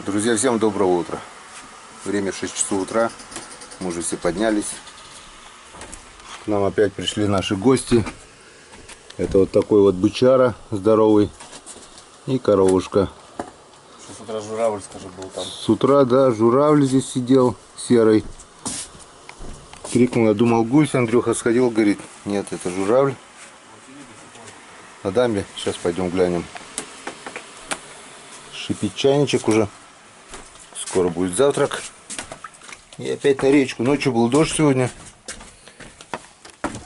Друзья, всем доброго утра. Время 6 часов утра. Мы уже все поднялись. К нам опять пришли наши гости. Это вот такой вот бычара здоровый и коровушка. С утра журавль, скажи, был там. С утра, да, журавль здесь сидел серый. Крикнул, я думал гусь. Андрюха сходил, говорит, нет, это журавль. На дамбе. Сейчас пойдем глянем. Шипит чайничек уже. Скоро будет завтрак. И опять на речку. Ночью был дождь сегодня.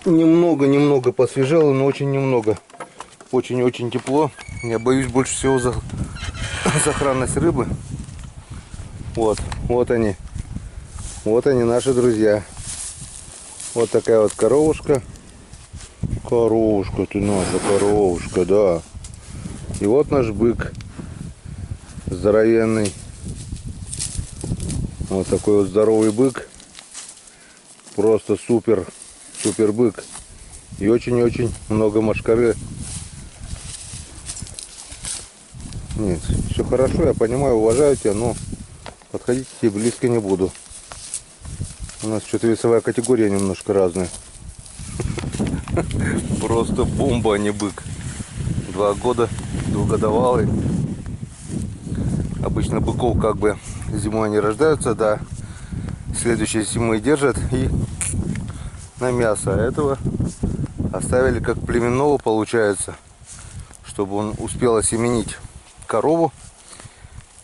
Немного посвежело, но очень немного. Очень-очень тепло. Я боюсь больше всего за сохранность рыбы. Вот они. Вот они, наши друзья. Вот такая вот коровушка. Коровушка, ты наша коровушка, да. И вот наш бык. Здоровенный. Вот такой вот здоровый бык. Просто супер бык. И очень-очень много мошкары. Нет, все хорошо, я понимаю, уважаю тебя, но подходить к тебе близко не буду. У нас что-то весовая категория немножко разная. Просто бомба, а не бык. 2 года, двухгодовалый. Обычно быков как бы зимой они рождаются, да, следующей зимой держат и на мясо. А этого оставили как племенного, получается, чтобы он успел осеменить корову,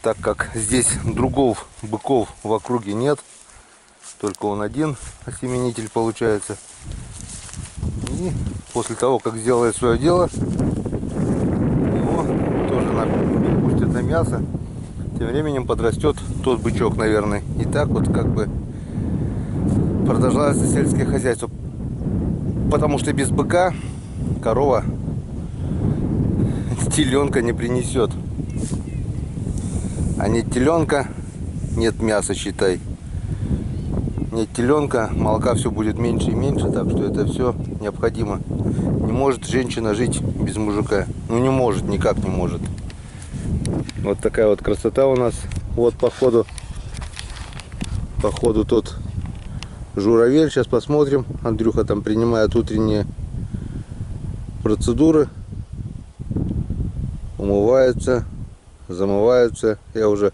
так как здесь других быков в округе нет, только он один осеменитель получается. И после того, как сделает свое дело, его тоже пустят на мясо. Тем временем подрастет тот бычок, наверное. И так вот как бы продолжается сельское хозяйство. Потому что без быка корова теленка не принесет. А нет теленка, нет мяса, считай. Нет теленка, молока все будет меньше и меньше. Так что это все необходимо. Не может женщина жить без мужика. Ну не может, никак не может. Вот такая вот красота у нас. Вот по ходу тот журавель. Сейчас посмотрим. Андрюха там принимает утренние процедуры. Умывается, замывается. Я уже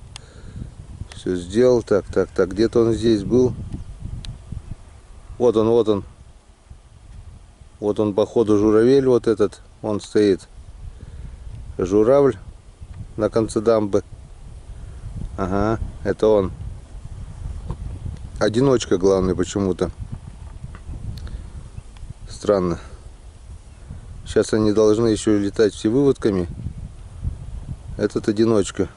все сделал. Так. Где-то он здесь был. Вот он. Вот он по ходу журавель вот этот. Он стоит. Журавль на конце дамбы. Ага, это он. Одиночка, главный, почему-то. Странно. Сейчас они должны еще летать все выводками. Этот одиночка.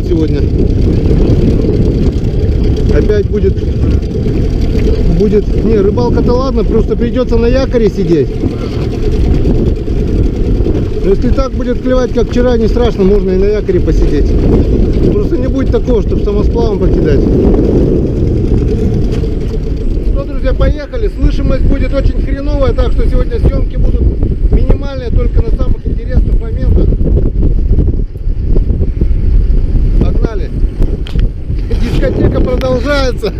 Сегодня опять будет не, рыбалка-то ладно, просто придется на якоре сидеть. Но если так будет клевать, как вчера, не страшно, можно и на якоре посидеть. Просто не будет такого, чтобы самосплавом покидать. Ну, друзья, поехали. Слышимость будет очень хреновая, так что сегодня съемки будут минимальные, только на самых интересных моментах. Погнали. Дискотека продолжается.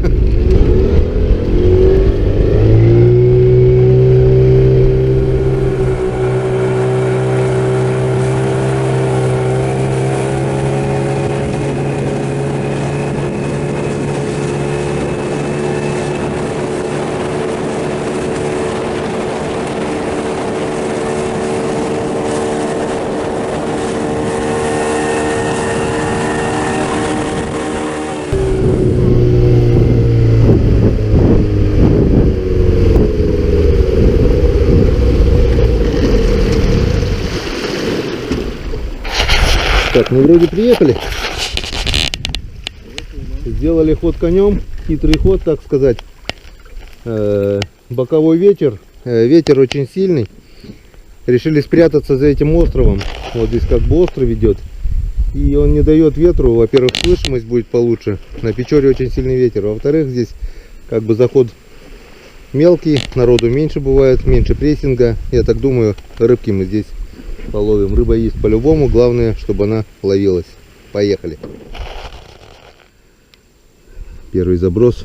Так, мы вроде приехали. Сделали ход конем, хитрый ход, так сказать. Боковой ветер, ветер очень сильный. Решили спрятаться за этим островом. Вот здесь как бы остров идет. И он не дает ветру. Во-первых, слышимость будет получше. На Печоре очень сильный ветер. Во-вторых, здесь как бы заход мелкий, народу меньше бывает, меньше прессинга. Я так думаю, рыбки мы здесь половим. Рыба есть по-любому, главное, чтобы она ловилась. Поехали. Первый заброс.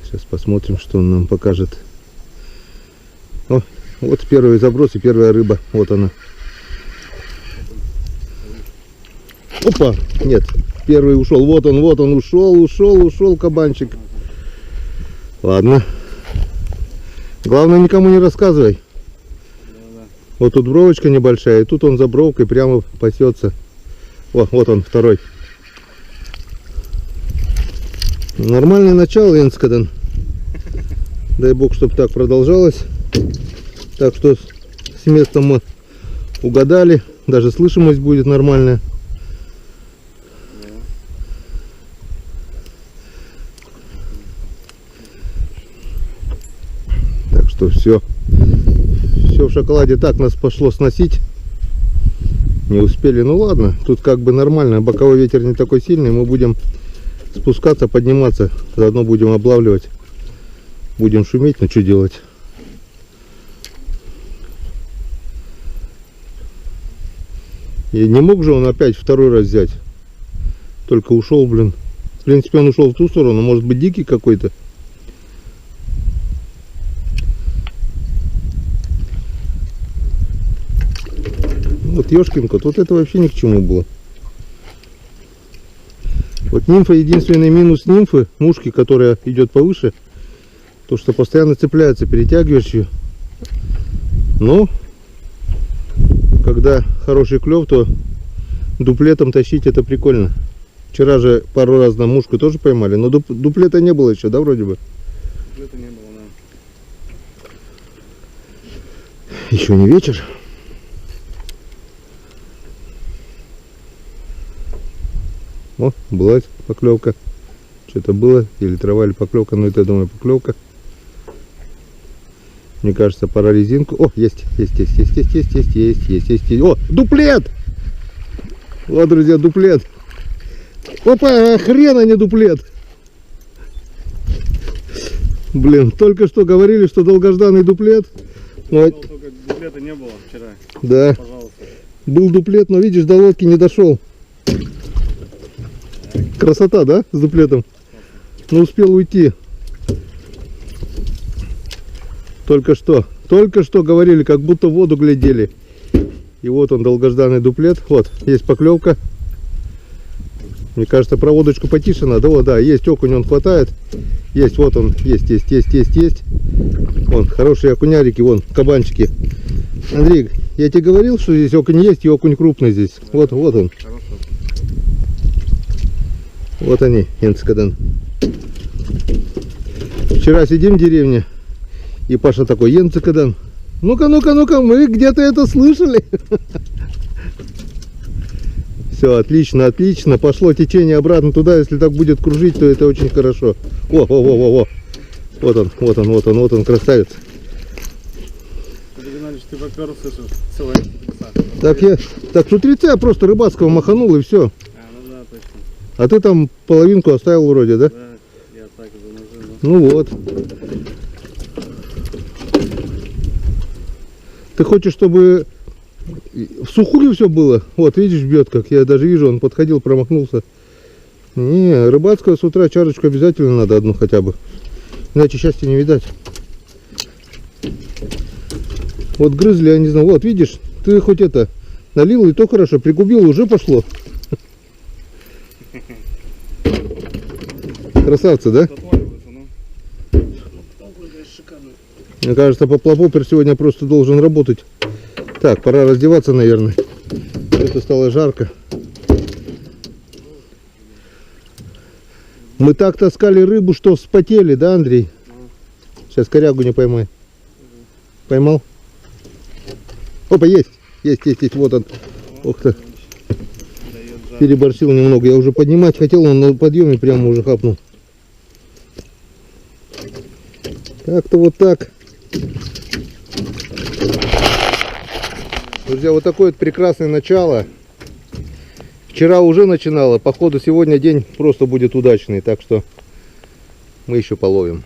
Сейчас посмотрим, что он нам покажет. О, вот первый заброс и первая рыба. Вот она. Опа! Нет, первый ушел. Вот он, ушел кабанчик. Ладно. Главное, никому не рассказывай. Вот тут бровочка небольшая, и тут он за бровкой прямо пасется. О, вот он, второй. Нормальное начало, Енскаден. Дай бог, чтобы так продолжалось. Так что с местом мы угадали. Даже слышимость будет нормальная. Так что все. Все в шоколаде. Так нас пошло сносить. Не успели. Ну ладно. Тут как бы нормально. Боковой ветер не такой сильный. Мы будем спускаться, подниматься. Заодно будем облавливать. Будем шуметь. Ну что делать? И не мог же он опять второй раз взять. Только ушел, блин. В принципе, он ушел в ту сторону. Может быть, дикий какой-то. Вот ёшкин кот. Вот это вообще ни к чему было. Вот нимфа, единственный минус нимфы, мушки, которая идет повыше, то что постоянно цепляется, перетягиваешь ее. Но когда хороший клев, то дуплетом тащить это прикольно. Вчера же пару раз на мушку тоже поймали, но дуплета не было еще, да, вроде бы? Дуплета не было, да. Еще не вечер. О, была поклевка. Что-то было, или трава, или поклевка, но это, я думаю, поклевка. Мне кажется, пора резинку. О, есть. О, дуплет! Вот, друзья, дуплет. Опа, хрен, а не дуплет. Блин, только что говорили, что долгожданный дуплет. Но... Только дуплета не было вчера. Да. Пожалуйста. Был дуплет, но видишь, до лодки не дошел. Красота, да, с дуплетом? Но успел уйти. Только что говорили, как будто в воду глядели. И вот он, долгожданный дуплет. Вот, есть поклевка. Мне кажется, проводочку потише надо. О, да, есть окунь, он хватает. Есть, вот он, есть. Вон, хорошие окунярики, вон, кабанчики. Андрей, я тебе говорил, что здесь окунь есть, и окунь крупный здесь. Вот он. Вот они, Енскаден. Вчера сидим в деревне, и Паша такой: Енскаден, ну-ка, мы где-то это слышали. Все, отлично. Пошло течение обратно туда. Если так будет кружить, то это очень хорошо. О. Вот он, красавец. Ты попер, слышишь, целая Так шутрица я просто рыбацкого маханул, и все. ну да, точно. А ты там половинку оставил вроде, да? Да, я так заложил. Ну вот. Ты хочешь, чтобы в сухую все было? Вот, видишь, бьет как. Я даже вижу, он подходил, промахнулся. Не, рыбацкого с утра чарочку обязательно надо, одну хотя бы. Иначе счастья не видать. Вот грызли, я не знаю. Вот, видишь, ты хоть это налил, и то хорошо. Пригубил, уже пошло. Красавцы, да? Мне кажется, поплавопер сегодня просто должен работать. Так, пора раздеваться, наверное. Это стало жарко. Мы так таскали рыбу, что вспотели, да, Андрей? Сейчас корягу не поймай. Поймал? Опа, есть, вот он. Ух ты. Переборщил немного. Я уже поднимать хотел, он на подъеме прямо уже хапнул. Так-то вот так. Друзья, вот такое вот прекрасное начало. Вчера уже начинало, походу сегодня день просто будет удачный, так что мы еще половим.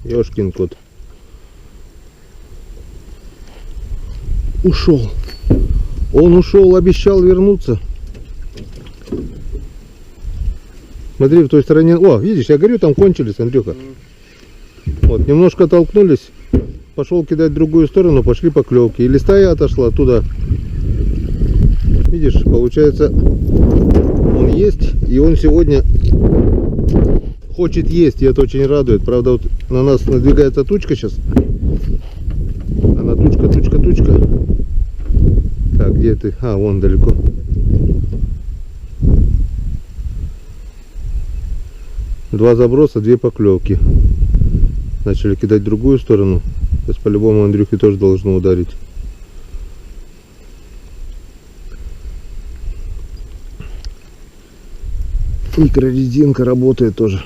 Ёшкин кот. Ушел. Он ушел, обещал вернуться. Смотри, в той стороне. О, видишь, я говорю, там кончились, Андрюха. Вот, немножко толкнулись. Пошел кидать в другую сторону, пошли поклевки. Или стая отошла туда. Видишь, получается, он есть, и он сегодня хочет есть, и это очень радует. Правда, вот на нас надвигается тучка сейчас. Она тучка. Так, где ты? А, вон далеко. Два заброса, две поклевки. Начали кидать в другую сторону. Сейчас по-любому Андрюхе тоже должно ударить. Микрорезинка работает тоже.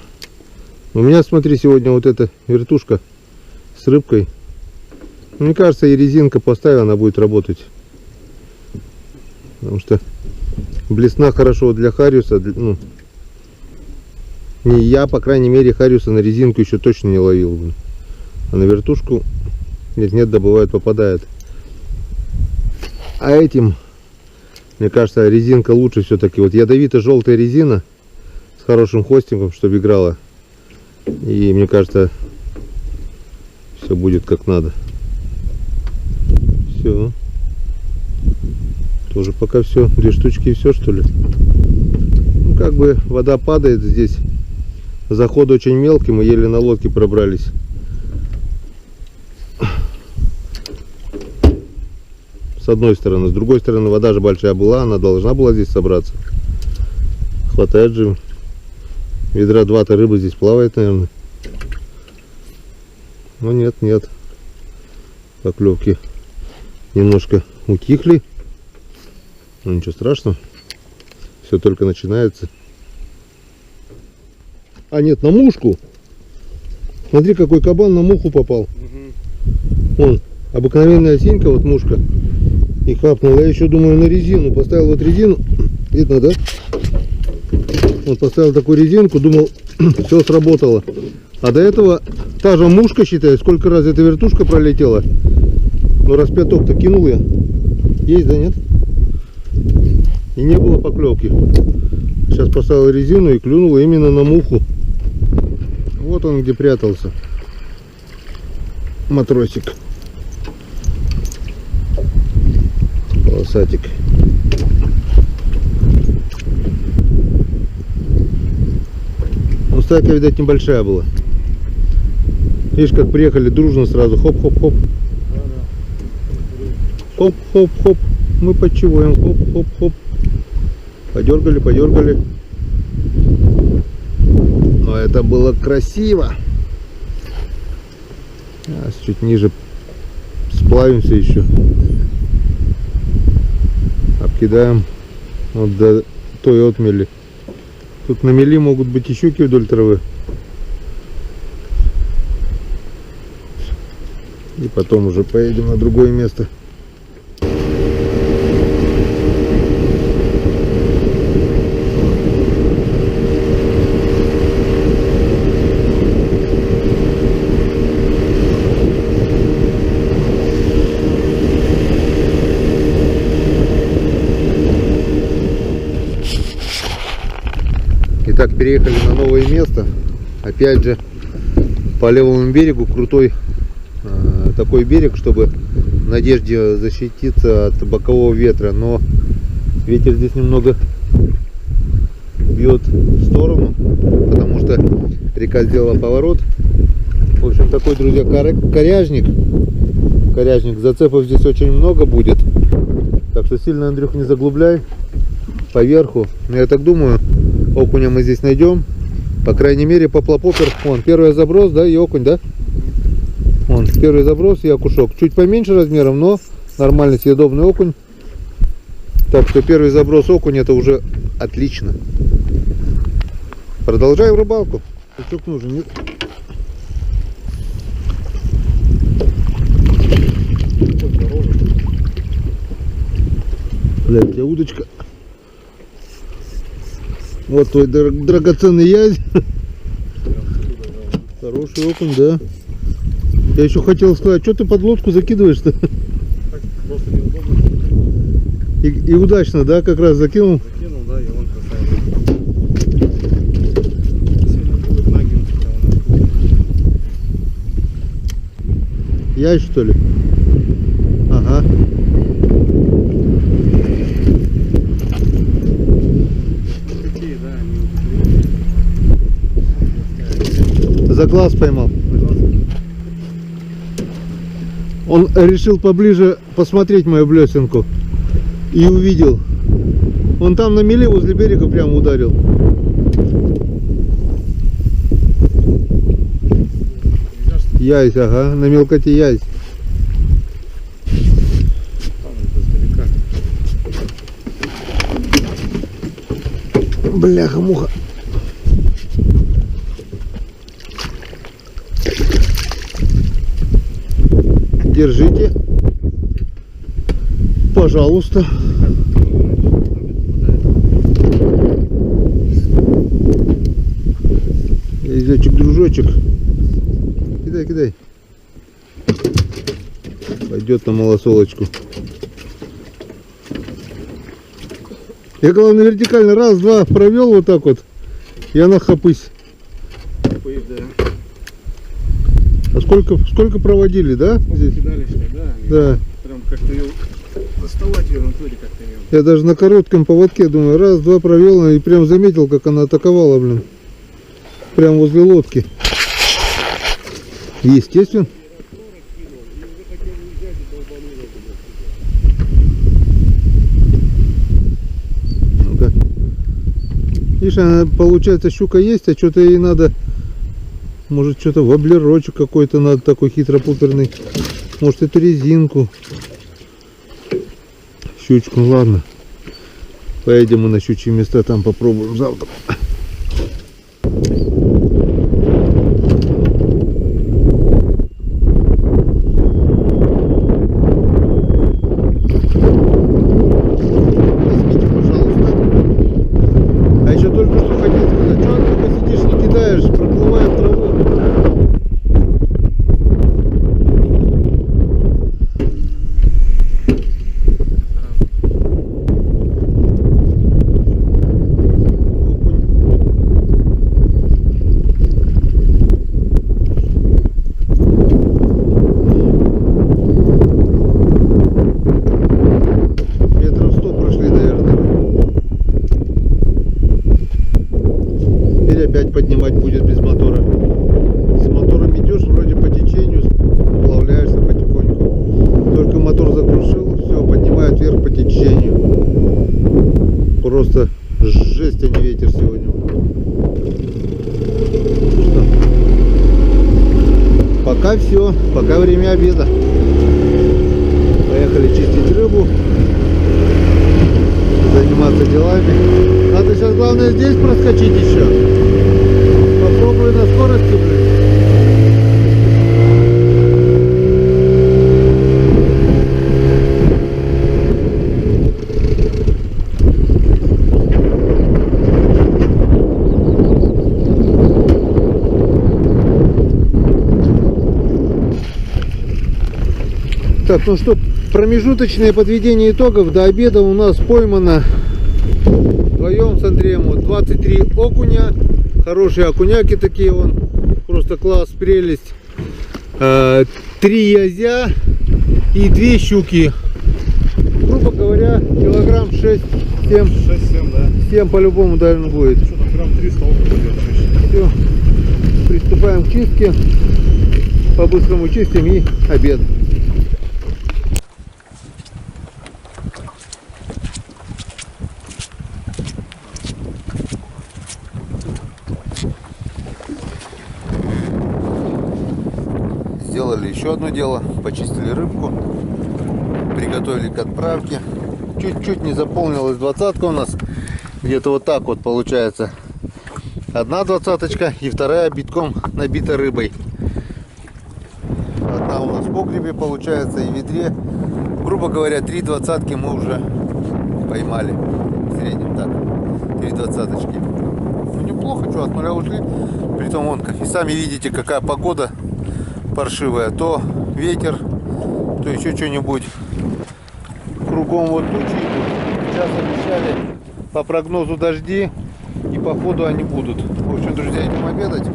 У меня, смотри, сегодня вот эта вертушка с рыбкой. Мне кажется, и резинка поставила, она будет работать. Потому что блесна хорошо для хариуса. Ну, не я, по крайней мере, хариуса на резинку еще точно не ловил. А на вертушку нет, добывает, попадает. А этим, мне кажется, резинка лучше все-таки. Вот ядовито-желтая резина с хорошим хвостиком, чтобы играла. И мне кажется, все будет как надо. Все. Тоже пока все. Две штучки и все, что ли. Ну, как бы вода падает здесь. Заход очень мелкий, мы еле на лодке пробрались. С одной стороны. С другой стороны, вода же большая была, она должна была здесь собраться. Хватает же. Ведра 2-то рыбы здесь плавает, наверное. Но нет. Поклевки немножко утихли. Но ничего страшного. Все только начинается. А нет, на мушку. Смотри, какой кабан на муху попал. Вон, обыкновенная осинка, вот мушка. И хапнул. Я еще думаю на резину. Поставил вот резину. Видно, да? Вот поставил такую резинку, думал, все сработало. А до этого та же мушка, считай, сколько раз эта вертушка пролетела. Ну, раз пяток-то кинул я. Есть, да, нет? И не было поклевки. Сейчас поставил резину и клюнула именно на муху. Вот он где прятался. Матросик. Полосатик. Ну, стайка, видать, небольшая была. Видишь, как приехали дружно сразу. Хоп-хоп-хоп. Хоп-хоп-хоп. Мы подчиваем. Хоп-хоп-хоп. Подергали. Но это было красиво. Сейчас чуть ниже сплавимся еще. Обкидаем вот до той отмели. Тут на мели могут быть и щуки вдоль травы. И потом уже поедем на другое место. Итак, переехали на новое место. Опять же, по левому берегу крутой такой берег, чтобы в надежде защититься от бокового ветра. Но ветер здесь немного бьет в сторону, потому что река сделала поворот. В общем, такой, друзья, коряжник. Зацепов здесь очень много будет. Так что сильно, Андрюх, не заглубляй. Поверху. Но я так думаю, окуня мы здесь найдем. По крайней мере, поплапопер. Вон, первый заброс, да, и окунь, да? Вон, первый заброс и окушок. Чуть поменьше размером, но нормальный съедобный окунь. Так что первый заброс окунь, это уже отлично. Продолжаем рыбалку. Крючок нужен, нет? Блядь, у тебя удочка Вот твой драгоценный язь. Хороший окунь, да. Я еще хотел сказать, что ты под лодку закидываешь-то? Так просто неудобно. И удачно, да, как раз закинул? Закинул, да, и он красавец. Сильно будет ноги. Ясь, что ли? Ага. Такие, да, они уже За глаз поймал. Он решил поближе посмотреть мою блесенку. И увидел. Он там на мели возле берега прямо ударил. Ясь, ага, на мелкоте ясь. Бляха-муха. Держите. Пожалуйста. Дружочек. Кидай, кидай. Пойдет на малосолочку. Я, главное, вертикально раз-два провел вот так вот. И она хапысь. Да. А сколько проводили, да? Здесь? Кидалище, да. Да. Прям как-то ее доставать ее в натуре как-то ее. Я даже на коротком поводке, думаю, раз-два провел и прям заметил, как она атаковала, блин. Прям возле лодки. Естественно. Ну-ка. Видишь, она, получается, щука есть, а что-то ей надо. Может, что-то воблерочек какой-то надо, такой хитропуперный. Может, это резинку. Щучку, ладно. Поедем мы на щучьи места, там попробуем завтра. Возьмите, пожалуйста. А еще только что хотел сказать, что ты только сидишь, не кидаешь, проплывая в траву. Метров 100 прошли, наверное. Теперь опять поднимать будет без мотора. С мотором идешь, вроде по течению, сплавляешься потихоньку. Только мотор закрушил, все, поднимает вверх по течению. Просто жесть, а не ветер сегодня. Что? Пока все, пока время обеда. Поехали чистить рыбу, заниматься делами. Надо сейчас, главное, здесь проскочить еще. Попробую на скорости, блин. Так, ну что, промежуточное подведение итогов. До обеда у нас поймано вдвоем с Андреем вот 23 окуня. Хорошие окуняки такие, он просто класс, прелесть. 3 язя и 2 щуки. Грубо говоря, килограмм 6-7. 6-7, да. 7 по-любому, наверное, будет. Что там, грамм 300 будет. Все, приступаем к чистке. По-быстрому чистим и обед. Сделали еще одно дело, почистили рыбку, приготовили к отправке. Чуть-чуть не заполнилась двадцатка у нас, где-то вот так вот получается. Одна двадцаточка и вторая битком набита рыбой. Одна у нас в погребе получается и в ведре. Грубо говоря, 3 двадцатки мы уже поймали в среднем так. 3 двадцаточки. Ну неплохо, что, от нуля ушли. Притом вон, и сами видите, какая погода паршивая. То ветер, то еще что-нибудь. Кругом вот тучи идут. Сейчас обещали по прогнозу дожди. И походу они будут. В общем, друзья, идем обедать.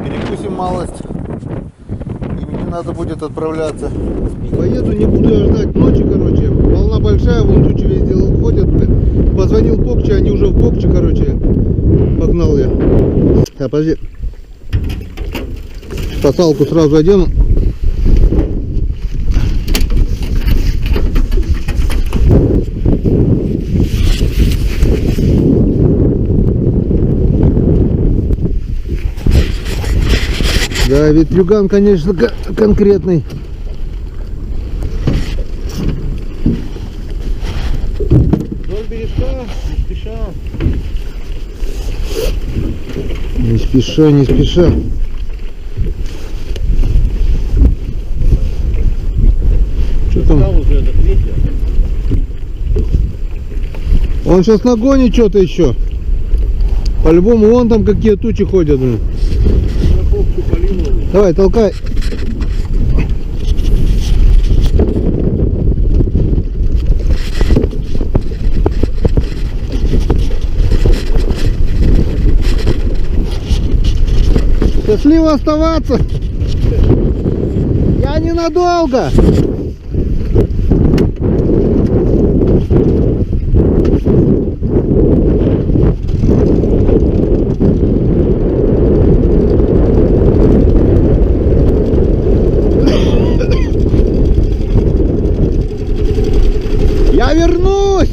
Перекусим малость. И мне надо будет отправляться. Поеду, не буду я ждать ночи, короче. Волна большая, вон тучи везде ходят, блин. Позвонил Покче, они уже в Покче, короче. Погнал я. Так, подожди. Спасалку сразу одену. Да, ветрюган, конечно, конкретный. Вдоль бережка, не спеша. Не спеша, не спеша. Что там? Там уже этот ветер. Он сейчас нагонит что-то еще. По-любому вон там какие тучи ходят. Блин. На попку полил. Давай, толкай. Счастливо оставаться. Я ненадолго. Я вернусь.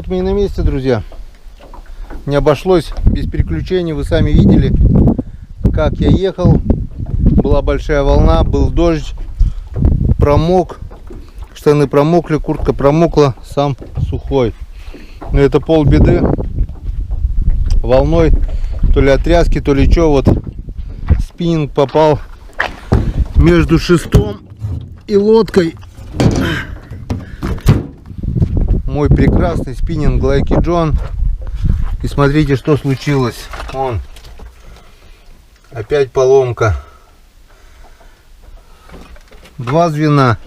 вот мы и на месте, друзья. Не обошлось без приключений. Вы сами видели, как я ехал. Была большая волна, был дождь, промок. Штаны промокли, куртка промокла, сам сухой. Но это полбеды. Волной, то ли от тряски, то ли что, вот спиннинг попал между шестом и лодкой. Мой прекрасный спиннинг Lucky John. И смотрите, что случилось. Вон. Опять поломка. Два звена.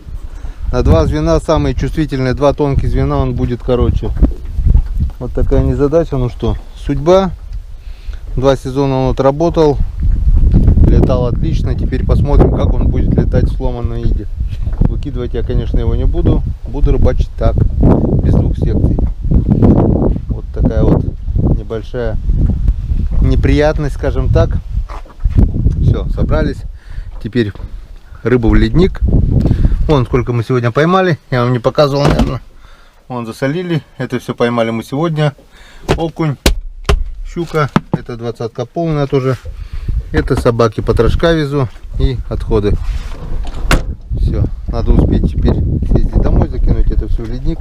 На два звена самые чувствительные, два тонких звена, он будет короче. Вот такая незадача. Ну что, судьба. 2 сезона он отработал. Летал отлично. Теперь посмотрим, как он будет летать в сломанной иде. Выкидывать я, конечно, его не буду. Буду рыбачить так, без двух секций. Вот такая вот небольшая неприятность, скажем так. Все, собрались. Теперь рыбу в ледник. Вон сколько мы сегодня поймали. Я вам не показывал, наверное. Вон засолили. Это все поймали мы сегодня. Окунь, щука. Это 20-ка полная тоже. Это собаки потрошка везу и отходы. Все, надо успеть теперь съездить домой, закинуть это все в ледник.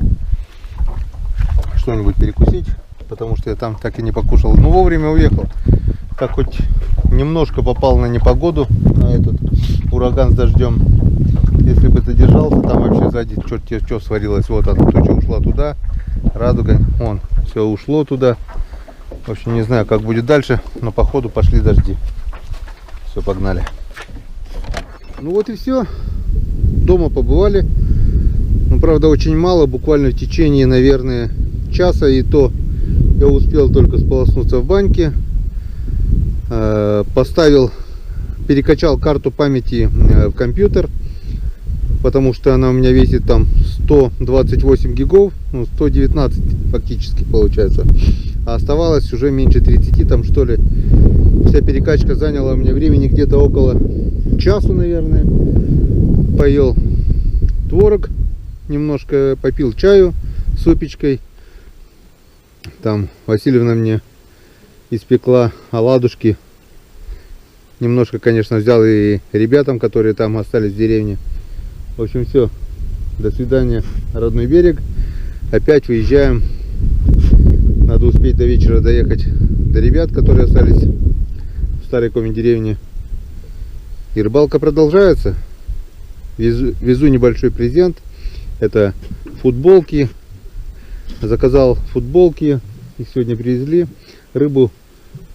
Что-нибудь перекусить, потому что я там так и не покушал. Но вовремя уехал. Так хоть немножко попал на непогоду, на этот ураган с дождем. Если бы задержался, там вообще сзади черт что сварилось. Вот одна туча ушла туда, радуга, вон, все ушло туда. В общем, не знаю, как будет дальше, но походу пошли дожди. Все, погнали. Ну вот и все. Дома побывали. Ну, правда, очень мало, буквально в течение, наверное, часа. И то я успел только сполоснуться в баньке. Поставил, перекачал карту памяти в компьютер, потому что она у меня весит там 128 гигов, ну 119 фактически получается, а оставалось уже меньше 30 там, что ли. Вся перекачка заняла у меня времени где-то около часу, наверное. Поел творог, немножко попил чаю с выпечкой. Там Васильевна мне испекла оладушки. Немножко, конечно, взял и ребятам, которые там остались в деревне. В общем, все. До свидания, родной берег. Опять выезжаем. Надо успеть до вечера доехать до ребят, которые остались в старой коми-деревне. И рыбалка продолжается. Везу небольшой презент. Это футболки. Заказал футболки. Их сегодня привезли. Рыбу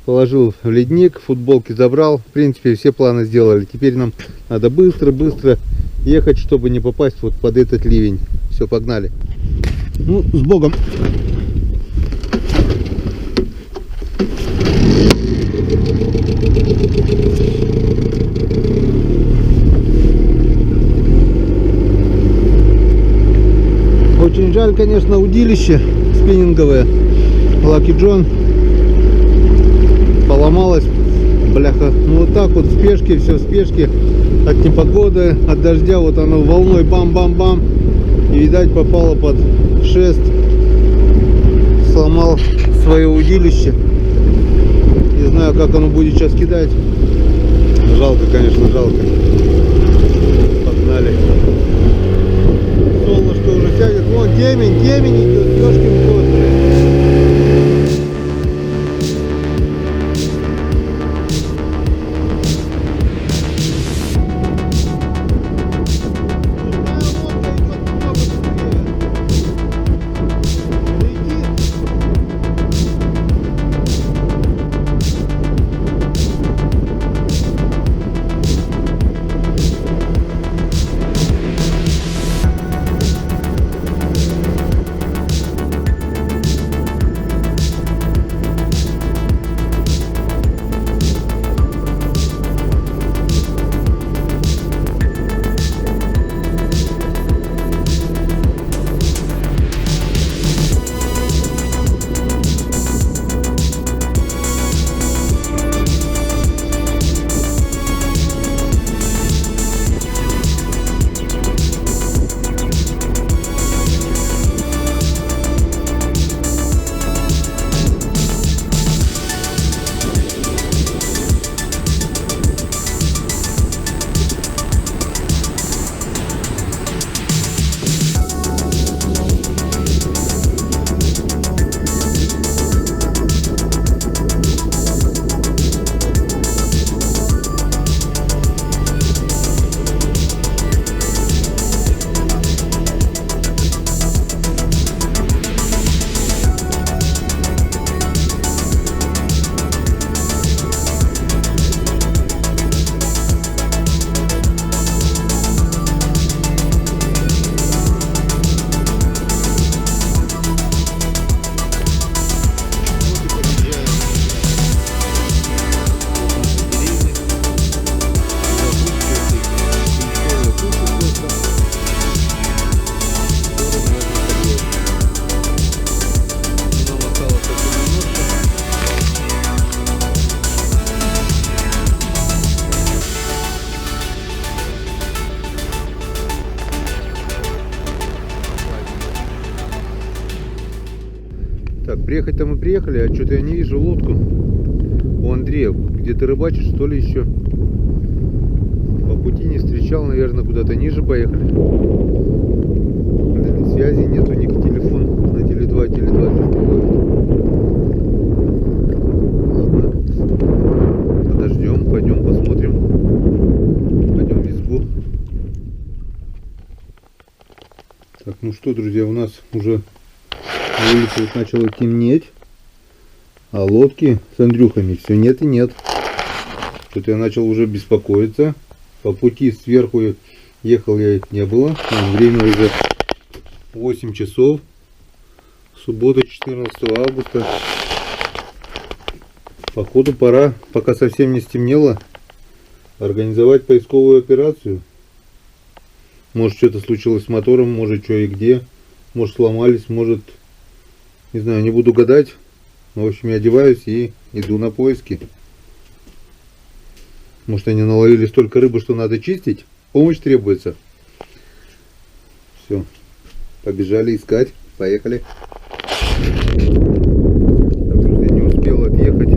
положил в ледник, футболки забрал. В принципе, все планы сделали. Теперь нам надо быстро ехать, чтобы не попасть вот под этот ливень. Все, погнали. Ну, с Богом. Очень жаль, конечно, удилище спиннинговое Lucky John поломалось, бляха. Ну вот так вот в спешке, все в спешке, от непогоды, от дождя, вот оно волной бам-бам-бам, и видать попало под шест, сломал свое удилище. Не знаю, как оно будет сейчас кидать. Жалко, конечно, жалко. Погнали. Солнышко уже сядет. Вон темень идет, ёшкин кот. приехать-то мы приехали, а что-то я не вижу лодку. У Андрея где-то рыбачишь, что ли, еще? По пути не встречал, наверное, куда-то ниже поехали. Блин, связи нет у них, телефон на Теле2 здесь не ловит. Ладно, подождем, пойдем посмотрим. Пойдем в избу. Так, ну что, друзья, у нас уже на улице вот начало темнеть, а лодки с Андрюхами все нет и нет. Что-то я начал уже беспокоиться. По пути сверху ехал я, их не было. Время уже 8 часов. Суббота, 14 августа. Походу пора, пока совсем не стемнело, организовать поисковую операцию. Может, что-то случилось с мотором, может, что и где. Может, сломались, может, не знаю, не буду гадать. В общем, я одеваюсь и иду на поиски. Может, они наловили столько рыбы, что надо чистить? Помощь требуется. Все, побежали искать. Поехали. Так, друзья, не успел отъехать.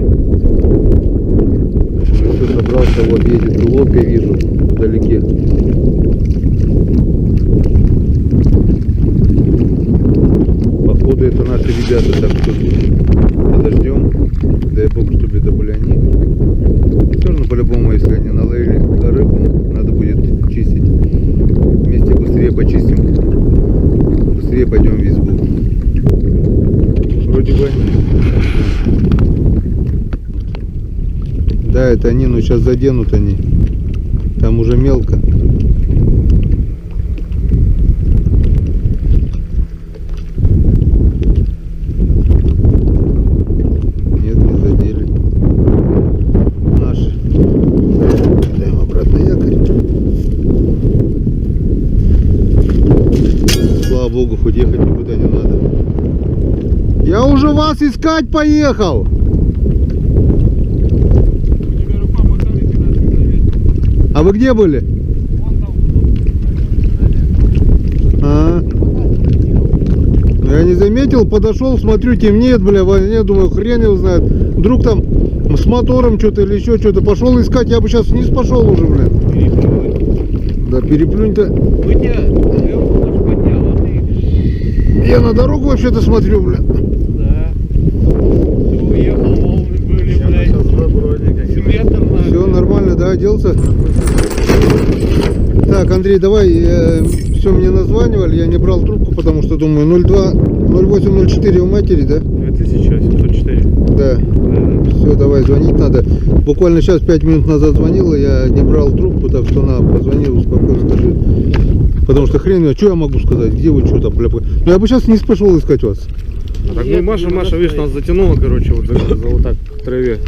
Все собрался, вот едет лодка, вижу вдалеке. Походу это наши ребята, так что подождем. Дай бог, чтобы это были они. Все равно по-любому, если они наловили рыбу, надо будет чистить. Вместе быстрее почистим. Быстрее пойдем в избу. Вроде бы они. Да, это они, но сейчас заденут они. Там уже мелко. Нет, не задели. Наши. Даем обратно якорь. Слава богу, хоть ехать никуда не надо. Я уже вас искать поехал. А вы где были? Я не заметил, подошел, смотрю, темнеет, бля, я думаю, хрен его знает. Вдруг там с мотором что-то или еще что-то. Пошел искать, я бы сейчас вниз пошел уже, бля. Да переплюнь-то. Я на дорогу вообще-то смотрю, бля. Да. Ты уехал, волны были, блядь. Все нормально, да, оделся? Так, Андрей, давай, все мне названивали, я не брал трубку, потому что думаю, 0804 у матери, да? 2704. Да. Все, давай, звонить надо. Буквально сейчас 5 минут назад звонила, я не брал трубку, так что на, позвони, успокой, скажи. Потому что хрен, что я могу сказать, где вы, что там, бля. Ну я бы сейчас не пошел искать вас. А так, ну Маша, видишь, нас затянула, короче, вот за вот так в траве.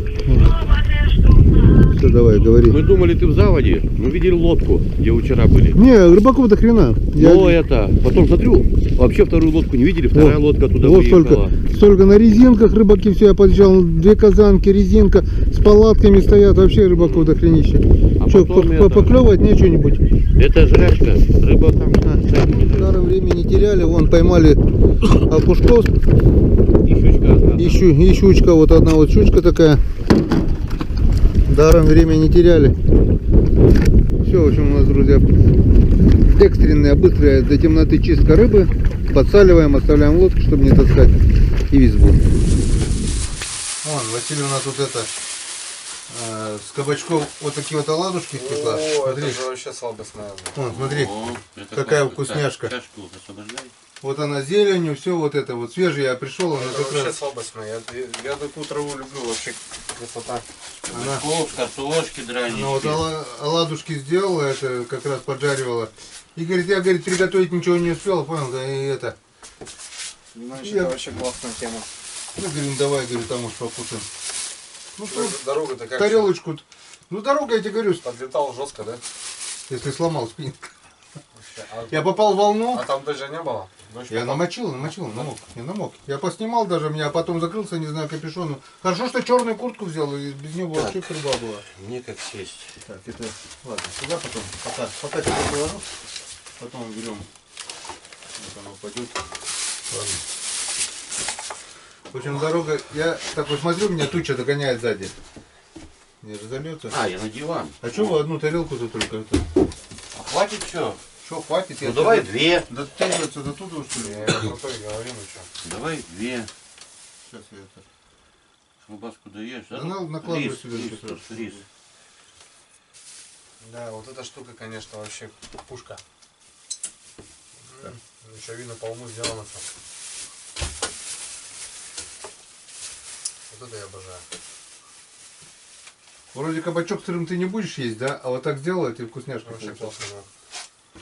Все, давай, говори. Мы думали, ты в заводе. Мы видели лодку, где вчера были. Не, рыбаков до хрена. Но это, потом смотрю, вообще вторую лодку не видели, вторая лодка туда вот выехала. столько на резинках рыбаки, все, я подъезжал, 2 казанки, резинка, с палатками стоят, вообще рыбаков до хренища. А Что, потом это- поклевать, не что-нибудь? Это жрачка, рыба там. Даром времени не теряли, вон поймали окушков, И щучка одна. и щучка, вот одна вот щучка такая. Даром время не теряли. Все, в общем, у нас, друзья, экстренная, быстрая до темноты чистка рыбы. Подсаливаем, оставляем лодку, чтобы не таскать, и в избу. Вон, Василий у нас вот это с кабачков вот такие вот оладушки пекла. Смотри, это же вообще слабостная. вон, смотри, Это какая классно. вкусняшка. Чашку освобождай. Вот она зеленью, все вот это вот свежее. Я пришел, она Это как вообще раз, слабостная. Я такую траву люблю, вообще красота. она, Кабачков, картошки, дранички. она вот оладушки сделала, это как раз поджаривала. И говорит, я, говорит, приготовить ничего не успел, понял, да, и это. Значит, Я- это вообще классная тема. Ну, говорим, давай, говорит, там уж покушаем. Ну, что, Дорога-то как? тарелочку. Ну, дорога, я тебе говорю, Подлетал жестко, да? если сломал спиннинг. А, Я попал в волну. а там дождя не было? Дождь Я попал? намок. Я намок. Я поснимал даже, меня потом закрылся, не знаю, капюшоном. Хорошо, что черную куртку взял, и без него вообще труба была. Мне как сесть. Так, это, ладно, сюда потом, пока тебя положу, потом берем. Вот оно упадет. Ладно. В общем, дорога, я так вот смотрю, меня туча догоняет сзади. Не разольется. А, я на диван. А что вы одну тарелку-то только? Хватит все. Что, хватит? Ну давай две. Дотягиваться до туда, что ли? Я про то и говорю, ну что. Давай две. Сейчас я это... Колбаску даешь, Да накладывай рис, сюда. рис, сейчас. просто рис. Да, вот эта штука, конечно, вообще пушка. Еще видно, по уму сделано все. Вот это я обожаю. Вроде кабачок сырым ты не будешь есть, да? А вот так сделал, эти вкусняшки. Вообще получатся. классно, да.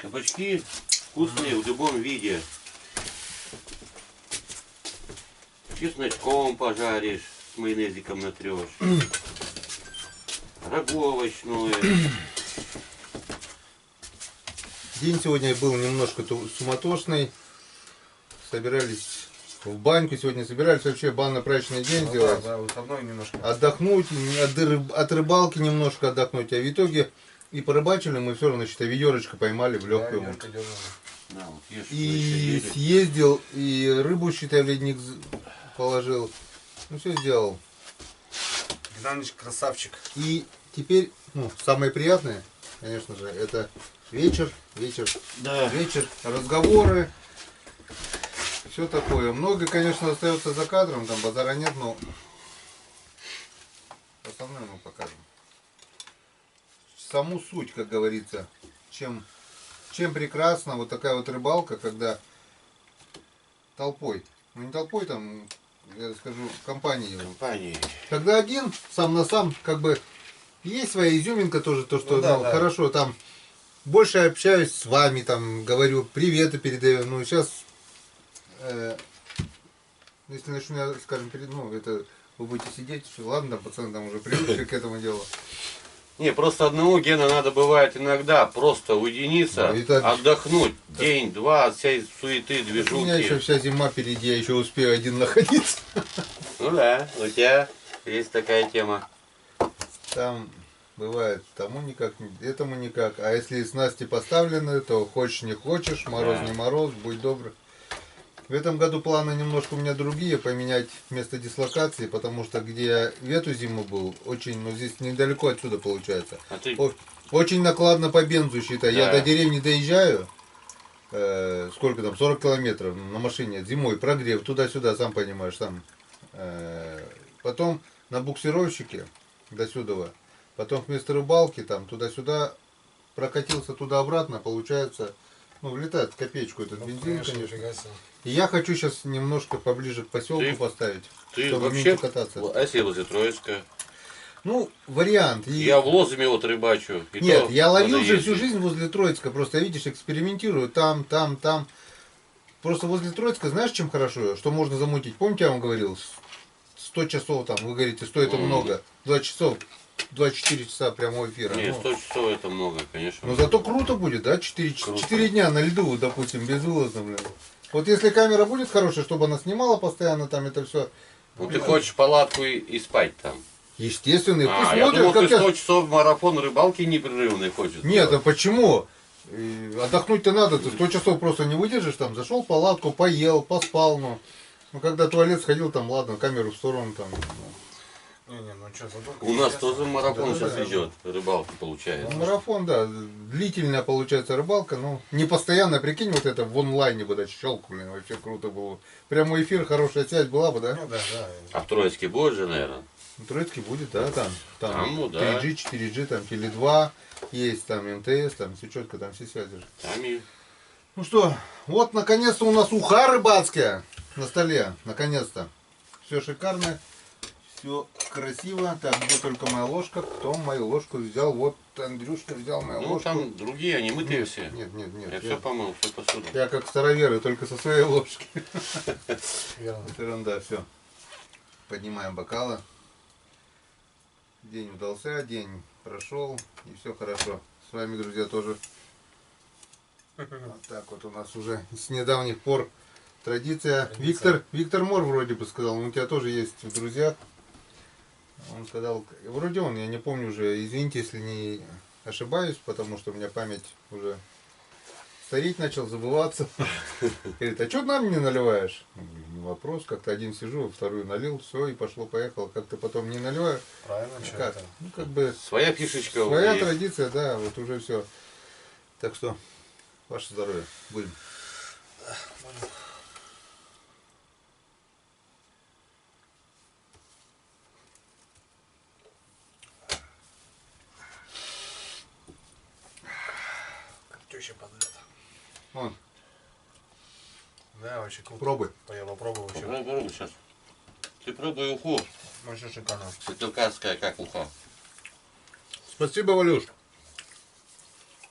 Кабачки вкусные в любом виде. Чесночком пожаришь, с майонезиком натрешь. Рагу овощное. День сегодня был немножко суматошный. Собирались в баньку сегодня, собирались вообще банно-прачечный день Ну сделать. да, выходной немножко. Отдохнуть, от рыбалки немножко отдохнуть. А в итоге и порыбачили мы все равно, считай, ведерочко поймали в легкую. Да, ведерко держим. На, вот ешь, И еще ели. съездил, и рыбу, считай, в ледник положил. Ну все сделал. Геннадьевич красавчик. И теперь, ну, самое приятное, конечно же, это вечер, Да. разговоры, все такое. Много, конечно, остается за кадром, там базара нет, но основное мы покажем. Саму суть, как говорится, чем прекрасна вот такая вот рыбалка, когда толпой, ну не толпой там, я скажу, компанией. Компании. Когда один, сам на сам, как бы, есть своя изюминка тоже, то, что, Ну да, ну, да. хорошо, там, больше общаюсь с вами, там, говорю, приветы передаю, ну, сейчас, если начну, я, скажем, ну, это, вы будете сидеть, что, ладно, там, пацаны, там, уже привыкли к этому делу. Не, просто одного Гена надо бывает иногда просто уединиться, Ну, и так- отдохнуть день-два от всей суеты, У меня еще движухи. вся зима впереди, я еще успею один находиться. Ну да, у тебя есть такая тема. Там бывает тому никак, этому никак. А если снасти поставлены, то хочешь не хочешь, мороз Да. не мороз, будь добр. В этом году планы немножко у меня другие, поменять место дислокации, потому что где я в эту зиму был, очень, ну здесь недалеко отсюда получается. А ты Очень накладно по бензу, считай. Я Да. до деревни доезжаю, сколько там, 40 километров на машине, зимой, прогрев, туда-сюда, сам понимаешь, там. Потом на буксировщике до сюда, потом вместо рыбалки, там, туда-сюда, прокатился туда-обратно, получается, ну, влетает в копеечку этот бензин, конечно. нифига себе. И я хочу сейчас немножко поближе к поселку Ты- поставить, ты чтобы вообще, меньше кататься. а если возле Троицка? Ну, вариант. И... Я в Лозами вот рыбачу. и Нет, то я ловил надо же всю ездить. жизнь возле Троицка, просто видишь, экспериментирую там. Просто возле Троицка, знаешь, чем хорошо? Что можно замутить? Помните, я вам говорил, 100 часов там, вы говорите, 100 это много, 2 часов, 24 часа прямого эфира. Не, Ну, 100 часов это много, конечно. но зато круто будет, да? 4 Круто. дня на льду, допустим, безвылазно, блин. Вот если камера будет хорошая, чтобы она снимала постоянно там это все. Ну ты хочешь палатку и спать там. Естественно, и пусть А, я смотрят, думал, как ты я... 100 часов марафон рыбалки непрерывный хочешь. Нет, а сделать. почему? Отдохнуть-то надо, ты 100 часов просто не выдержишь, там, зашел в палатку, поел, поспал, ну. Ну, когда в туалет сходил, там, ладно, камеру в сторону, там. Не, ну что, задумка. У нас интересная. тоже марафон Да, сейчас да. идет, рыбалка получается. Ну, марафон, да, длительная получается рыбалка, но не постоянно, прикинь, вот это в онлайне бы, да, щелк, блин, вообще круто было. Прямой эфир, хорошая связь была бы, да? Ну да, да. А в Троицке будет же, наверное? Ну, Троицкий будет, да, там Там, ну, да. 3G, 4G, там, Теле2, есть там МТС, там все четко, там все связи же. Там и... Ну что, вот наконец-то у нас уха рыбацкая на столе, наконец-то. Все шикарно, все красиво. Так, где только моя ложка? Кто мою ложку взял? Вот Андрюшка взял мою Ну ложку. там другие, они мытые Нет, все. Нет. Я все помыл, все посуду. Я как староверы, только со своей ложки. Верно. Ерунда, все. Поднимаем бокалы. День удался, день прошел, и все хорошо. С вами, друзья, тоже. Вот так вот у нас уже с недавних пор традиция. Виктор Мор вроде бы сказал, у тебя тоже есть в друзьях. Он сказал, вроде он, я не помню уже, извините, если не ошибаюсь, потому что у меня память уже стареть начал, забываться. Говорит, а что нам не наливаешь? Я говорю, не вопрос, как-то один сижу, вторую налил, все, и пошло-поехало. Как ты потом не наливаешь? Правильно, что Как? это? Ну, как бы, Своя фишечка. своя есть. традиция, да, вот уже все. Так что, ваше здоровье. Будем. Теща подает. Вон, Да, вообще круто. пробуй. Я попробую вообще. Попробуй сейчас. Ты пробуй уху. Вообще шикарно. Светилкарская, как уха. Спасибо, Валюш.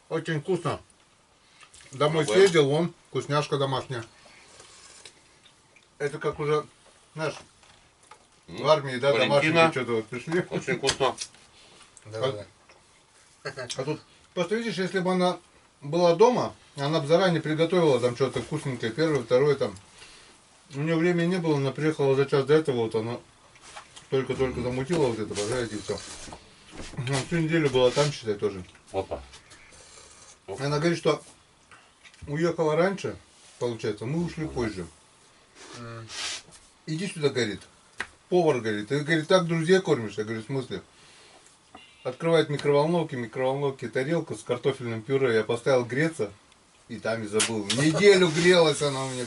Очень вкусно. Домой Пробуем. съездил, вон, вкусняшка домашняя. Это как уже, знаешь, в армии, да, Валентина. домашние что-то вот пришли. Очень вкусно. Да. А тут, просто видишь, если бы она была дома, она бы заранее приготовила там что-то вкусненькое, первое, второе там. У нее времени не было, она приехала за час до этого, вот она только-только замутила вот это, пожарить и все. Всю неделю была там, считай, тоже. Опа. Она говорит, что уехала раньше, получается, мы ушли позже. Иди сюда, говорит. Повар, говорит, ты, говорит, так друзей кормишь? Я говорю, в смысле? Открывает микроволновки, тарелка с картофельным пюре. Я поставил греться, и там и забыл. Неделю грелась она у меня.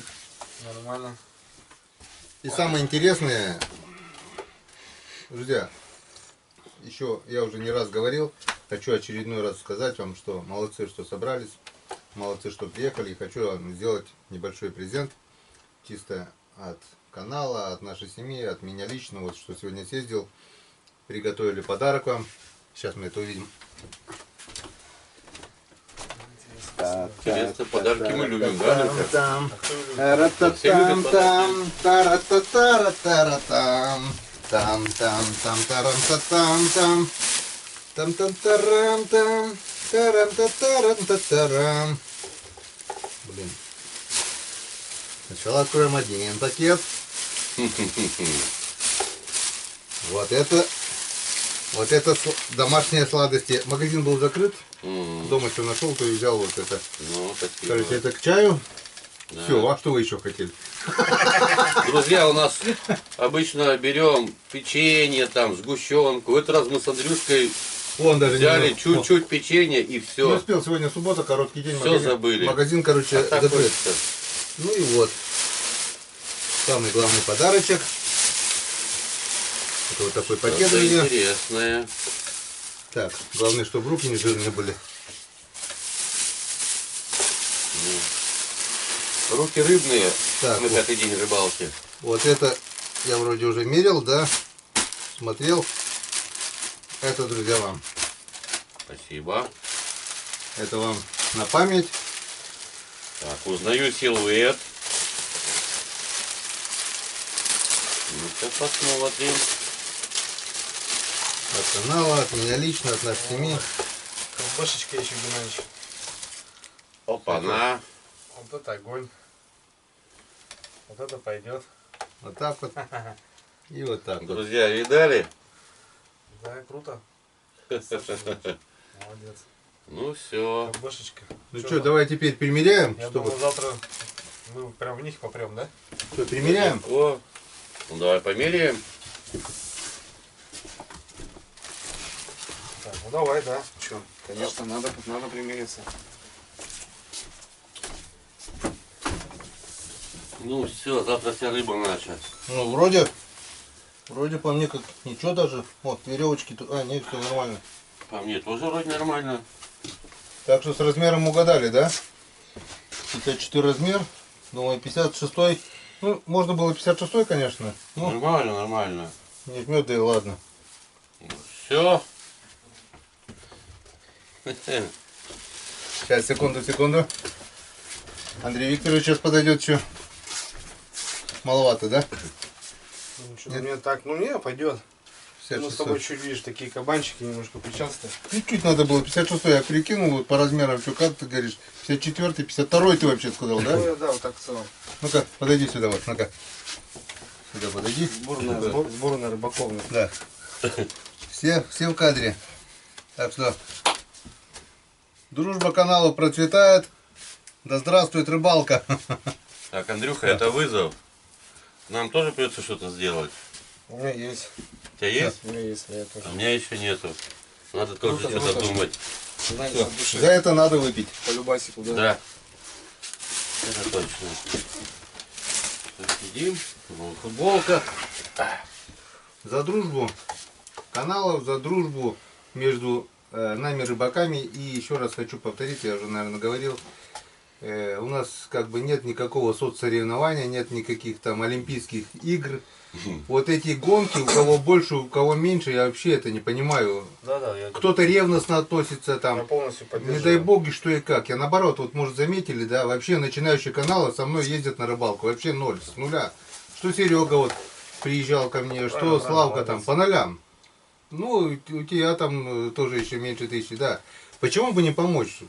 Нормально. И самое интересное, друзья, еще я уже не раз говорил, хочу очередной раз сказать вам, что молодцы, что собрались, молодцы, что приехали. И хочу вам сделать небольшой презент, чисто от канала, от нашей семьи, от меня лично, вот что сегодня съездил, приготовили подарок вам. Сейчас мы это увидим. Интересно, подарки мы любим, да? Люся? Там, Все любят там, тарататаратаратам, там, тарам, там, тарам, там, тарам. Блин. Сначала откроем один пакет. Вот это домашние сладости. Магазин был закрыт. Дома что нашел, то и взял вот это. Ну, спасибо. Короче, это к чаю. Да. Все, а что вы еще хотели? Друзья, у нас обычно берем печенье, там, сгущенку. В этот раз мы с Андрюшкой Вон даже взяли не чуть-чуть печенья и Не все. успел, сегодня суббота, короткий день. Все забыли. Магазин, короче, Так закрыт. хочется. Ну и вот. Самый главный подарочек. Это вот такой пакет, Что-то друзья. интересное. Так, главное, чтобы руки не жирные были. Руки рыбные Так, на вот. пятый день рыбалки. Вот это я вроде уже мерил, да? Смотрел. Это, друзья, вам. Спасибо. Это вам на память. Так, узнаю силуэт. Ну-ка посмотрим. От канала, от меня лично, от нашей семьи. Колбасочка еще, Геннадьевич. Опа-на. Вот это огонь. Вот это пойдет. Вот так вот. И вот так вот. Друзья, видали? Да, круто. Молодец. Ну все. Колбасочка. Ну Чё, что, давай теперь примеряем. Я Чтобы... думаю, завтра мы прям в них попрем, да? Что, примеряем? О, ну давай померяем. Так, ну давай, да. Че, конечно, надо примириться. Ну все, завтра вся рыба наша. Ну, вроде по мне как ничего даже. Вот, веревочки тут. А, нет, все нормально. По мне тоже вроде нормально. Так что с размером угадали, да? 54 размер. Думаю, 56. Ну, можно было 56, конечно. Ну, Нормально, нормально. не жмет, да и ладно. Все. Сейчас, секунду. Андрей Викторович сейчас подойдет еще. Маловато, да? Ну, что, мне так, ну не, пойдет. Мы с 56. тобой чуть, видишь, такие кабанчики немножко причастны. Чуть-чуть надо было. 56 я прикинул вот по размерам. Что, как ты говоришь? 54, 52 ты вообще сказал, да? Да, вот так в целом. Ну-ка, подойди сюда вот, ну-ка. Сюда подойди. Сборная рыбаковная. Да. Все в кадре. Так что дружба канала процветает. Да здравствует рыбалка. Так, Андрюха, это вызов. Нам тоже придется что-то сделать. У меня есть. У тебя есть? У меня есть, я тоже. А у меня еще нету. Надо тоже Круто, что-то круто. думать. Знаете, от души. За это надо выпить. По любасику, да? Да. Это точно. Так, сидим. Вон футболка. За дружбу каналов, за дружбу между нами рыбаками. И еще раз хочу повторить, я уже, наверное, говорил. У нас как бы нет никакого соцсоревнования, нет никаких там олимпийских игр. Вот эти гонки, у кого больше, у кого меньше, я вообще это не понимаю. Да, я Кто-то ревностно относится там. полностью Не поддерживаю. дай боги, что и как. Я наоборот, вот может заметили, да, вообще начинающие каналы со мной ездят на рыбалку. Вообще ноль, с нуля. Что Серега вот приезжал ко мне, что Правильно, Славка там, молодец. по нолям. Ну, у тебя там тоже еще меньше 1000, да. Почему бы не помочь?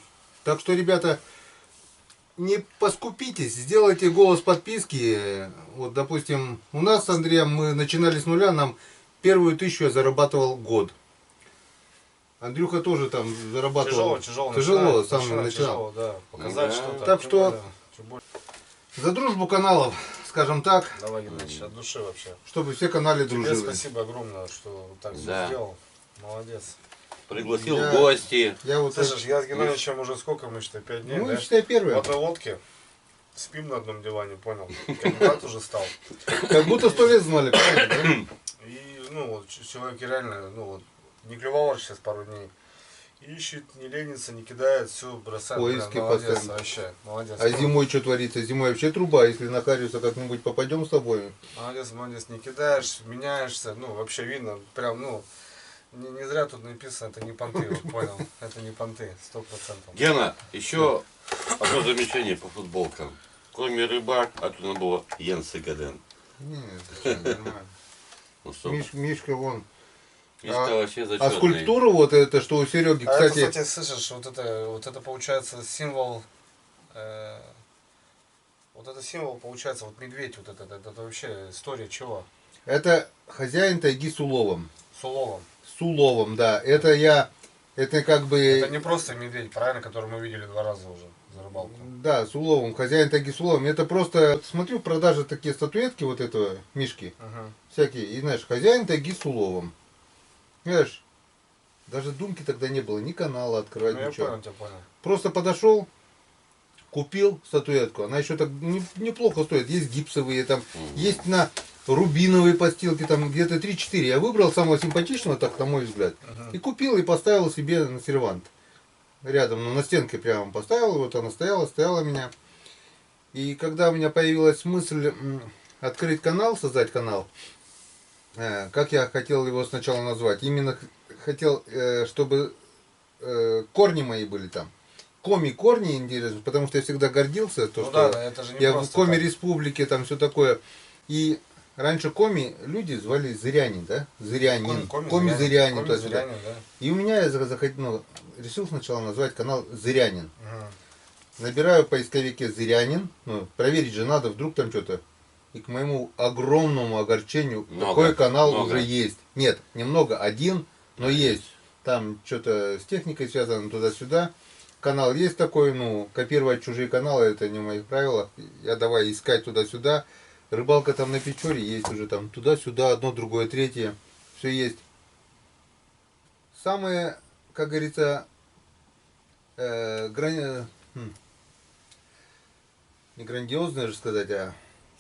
Так что, ребята, не поскупитесь, сделайте голос подписки. Вот, допустим, у нас с Андреем мы начинали с нуля, нам первую 1000 я зарабатывал год. Андрюха тоже там зарабатывал. Тяжело. Тяжело, начинать, сам начинать начинал. тяжело, да. Показать Да. что-то. Так тем что- более, тем более. За дружбу каналов, скажем так, Давай, Геннадьевич, от души вообще. чтобы все каналы Тебе дружили. спасибо огромное, что вот так все Да. сделал. Молодец. Пригласил Я- в гости. Я вот Слышишь, я с Геннадьевичем уже сколько мы, считай, 5 дней, ну, да? считай, В первый. одной лодке. Спим на одном диване, понял? Как брат уже стал. Как будто 100 лет знали, правильно, И, ну, вот человек реально, ну, вот, не клевал сейчас пару дней. Ищет, не ленится, не кидает, все бросает. Поиски Прям молодец, постоянно. вообще, молодец. да? А зимой что творится? Зимой вообще труба, если на Хариуса как-нибудь попадем с тобой. Молодец, не кидаешь, меняешься, ну, вообще видно, прям, ну, не зря тут написано, это не понты, вот понял, это не понты, 100%. Гена, еще одно замечание по футболкам. Кроме рыбак, а тут надо было Йенсегаден. Не, зачем, нормально. Ну что, Мишка вон. Мишка вообще А зачетный. скульптуру вот это, что у Сереги, А это, кстати, кстати, слышишь, вот это получается символ, вот это символ получается, вот медведь, вот это вообще история чего? это хозяин тайги с уловом. С уловом. С уловом, да. Это как бы... Это не просто медведь, правильно, который мы видели 2 раза уже за рыбалку. Да, с уловом, хозяин тайги с уловом. Это просто, смотрю, в продаже такие статуэтки вот этого Мишки, Угу. всякие, и знаешь, хозяин тайги с уловом. Знаешь, даже думки тогда не было, ни канала открывать, Ну, я ничего. понял, тебя понял. Просто подошел, купил статуэтку. Она еще так неплохо стоит. Есть гипсовые, там, есть на рубиновые подстилки, там где-то 3-4. Я выбрал самого симпатичного, так на мой взгляд. И купил, и поставил себе на сервант. Рядом, ну, на стенке прямо поставил. Вот она стояла у меня. И когда у меня появилась мысль открыть канал, создать канал, как я хотел его сначала назвать, именно хотел, чтобы корни мои были там. Корни интересны, потому что я всегда гордился, то, Ну что да, это же не я в просто Коми так. республике, там все такое. И раньше Коми люди звали Зырянин, да? Зырянин. Коми Зырянин. Коми туда-сюда. Зырянин, да. И у меня я захотел, ну, решил сначала назвать канал Зырянин. Угу. Набираю в поисковике Зырянин, ну, проверить же надо, вдруг там что-то. И к моему огромному огорчению Много, такой канал много. уже есть. Нет, немного, один, но есть. Там что-то с техникой связано туда-сюда. Канал есть такой, ну, копировать чужие каналы, это не в моих правилах. Я давай искать туда-сюда. Рыбалка там на Печоре есть уже там туда-сюда, одно, другое, третье. Все есть. Самое, как говорится, не грандиозное же сказать, а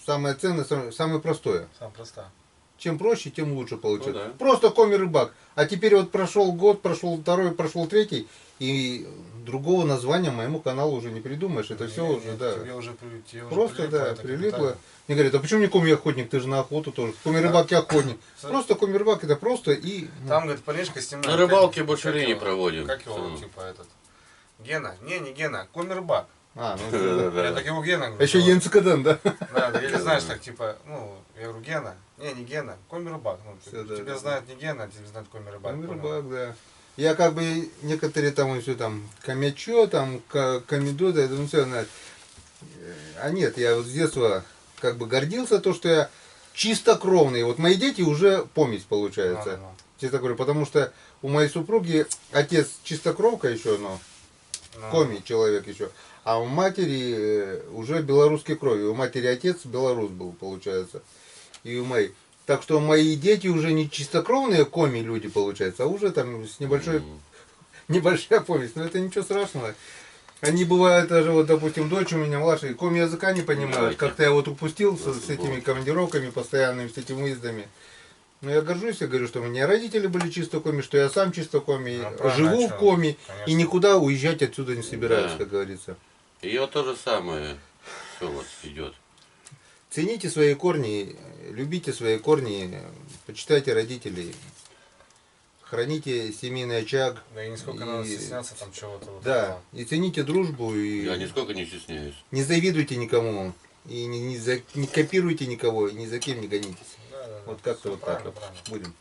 самое ценное, самое простое. Сам проста. Чем проще, тем лучше получается. Ну да. Просто Коми рыбак. А теперь вот прошел год, прошел второй, прошел третий, и другого названия моему каналу уже не придумаешь. Это все уже, да. Тебе уже Просто, прилипло да, это прилипло. капитально. Мне говорят, а почему не Коми охотник, ты же на охоту тоже. Коми рыбак и охотник. Просто Коми рыбак это просто и... ну, Там, говорит, парнишка снимает. На рыбалке как- больше как времени его- проводим. Как его, Ну. типа, этот... Гена? Не Гена, Коми рыбак. А, ну, Да-да-да. Я так его Гена говорю. еще ну, Йенцекаден, да? Да, да, или знаешь, так, типа, ну, я говорю, Гена. Не Гена, Коми рыбак. Ну, Всё, да, тебя да. знают не Гена, а тебя знают Коми рыбак. Коми понял? рыбак, да. Я как бы некоторые там все там комячо, там комедода, это ну все знают. А нет, я вот с детства как бы гордился то, что я чистокровный. Вот мои дети уже помесь получается. Ну. Чистокровный, потому что у моей супруги отец чистокровка еще, но Ну. Коми человек еще. А у матери уже белорусской крови. У матери отец белорус был, получается. И у моей. Так что мои дети уже не чистокровные коми люди, получается, а уже там с небольшая помесь. Но это ничего страшного. Они бывают даже, вот, допустим, дочь у меня младшая, коми языка не понимают. Как-то я вот упустил с этими командировками постоянными, с этими выездами. Но я горжусь, я говорю, что у меня родители были чисто коми, что я сам чисто коми, Ну, живу в коми конечно. и никуда уезжать отсюда не собираюсь, Да. как говорится. И вот то же самое все вот идет. Цените свои корни, любите свои корни, почитайте родителей, храните семейный очаг. Да и нисколько надо стесняться там чего-то. Вот Да, этого. и цените дружбу, и Я нисколько не стесняюсь. не завидуйте никому, и не копируйте никого, и ни за кем не гонитесь. Да, да, да. Вот как-то Всё вот так правильно, вот правильно. будем.